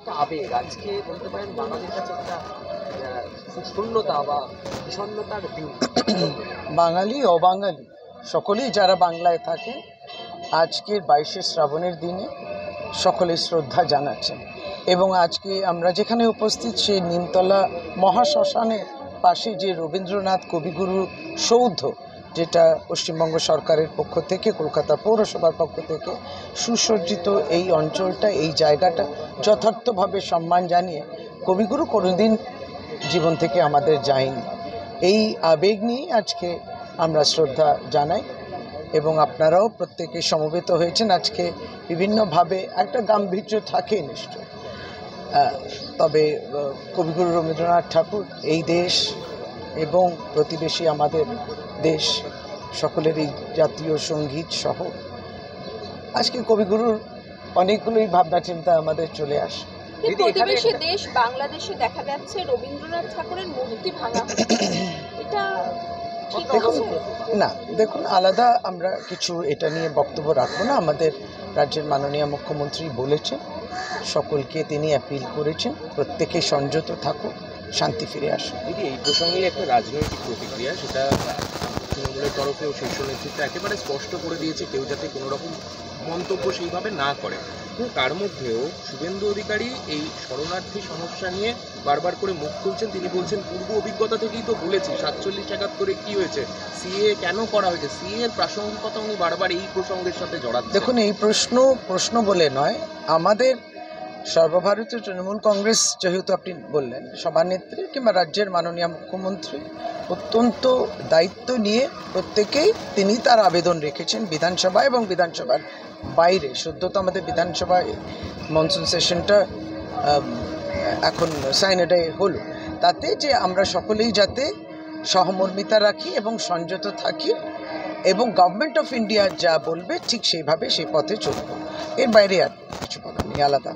একটা আবেগ আজকে বলতে পারেন বাঙালির কাছে একটা শূন্যতা বা বিষণ্ণতার দিন। বাঙালি অবাঙালি সকলেই যারা বাংলায় থাকেন আজকের 22শে শ্রাবণের দিনে সকলে শ্রদ্ধা জানাচ্ছেন। এবং আজকে আমরা যেখানে উপস্থিত সেই নিমতলা মহাশ্মশানের পাশে যে রবীন্দ্রনাথ কবিগুরু সৌধ, যেটা পশ্চিমবঙ্গ সরকারের পক্ষ থেকে, কলকাতা পৌরসভার পক্ষ থেকে সুসজ্জিত, এই অঞ্চলটা, এই জায়গাটা যথার্থভাবে সম্মান জানিয়ে কবিগুরু কোনোদিন জীবন থেকে আমাদের যায়নি। এই আবেগ নিয়ে আজকে আমরা শ্রদ্ধা জানাই এবং আপনারাও প্রত্যেকে সমবেত হয়েছেন। আজকে বিভিন্নভাবে একটা গাম্ভীর্য থাকে নিশ্চয়, তবে কবিগুরু রবীন্দ্রনাথ ঠাকুর এই দেশ এবং প্রতিবেশী আমাদের দেশ সকলেরই জাতীয় সঙ্গীত সহ আজকে কবিগুরুর অনেকগুলোই ভাবনা চিন্তা আমাদের চলে আসে। প্রতিবেশী দেশ বাংলাদেশে দেখা যাচ্ছে রবীন্দ্রনাথ ঠাকুরের মূর্তি ভাঙা এটা দেখুন আলাদা আমরা কিছু এটা নিয়ে বক্তব্য রাখবো না। আমাদের রাজ্যের মাননীয় মুখ্যমন্ত্রী বলেছেন, সকলকে তিনি অ্যাপিল করেছেন প্রত্যেকে সংযত থাকুক, শান্তি ফিরে আসুন। দিদি, এই প্রসঙ্গে একটা রাজনৈতিক প্রতিক্রিয়া, সেটা তৃণমূলের তরফেও শীর্ষ নেতৃত্ব একেবারে স্পষ্ট করে দিয়েছে কেউ যাতে কোনো রকম মন্তব্য সেইভাবে না করে। কিন্তু তার মধ্যেও শুভেন্দু অধিকারী এই শরণার্থী সমস্যা নিয়ে বারবার করে মুখ খুলছেন। তিনি বলছেন পূর্ব অভিজ্ঞতা থেকেই তো বলেছি 47-71 কি হয়েছে, সিএ কেন করা হয়েছে, সিএ এর প্রাসঙ্গিকতা উনি বারবার এই প্রসঙ্গের সাথে জড়াচ্ছেন। দেখুন, এই প্রশ্ন বলে নয়, আমাদের সর্বভারতীয় তৃণমূল কংগ্রেস, যেহেতু আপনি বললেন, সভানেত্রী কিংবা রাজ্যের মাননীয় মুখ্যমন্ত্রী অত্যন্ত দায়িত্ব নিয়ে প্রত্যেকেই তিনি তার আবেদন রেখেছেন বিধানসভা এবং বিধানসভার বাইরে। সদ্য তো আমাদের বিধানসভায় মনসুন সেশনটা এখন সাইনেডে হলো, তাতে যে আমরা সকলেই যাতে সহমর্মিতা রাখি এবং সংযত থাকি এবং গভর্নমেন্ট অফ ইন্ডিয়া যা বলবে ঠিক সেইভাবে সেই পথে চলব। এর বাইরে আর কিছু বলার নেই আলাদা।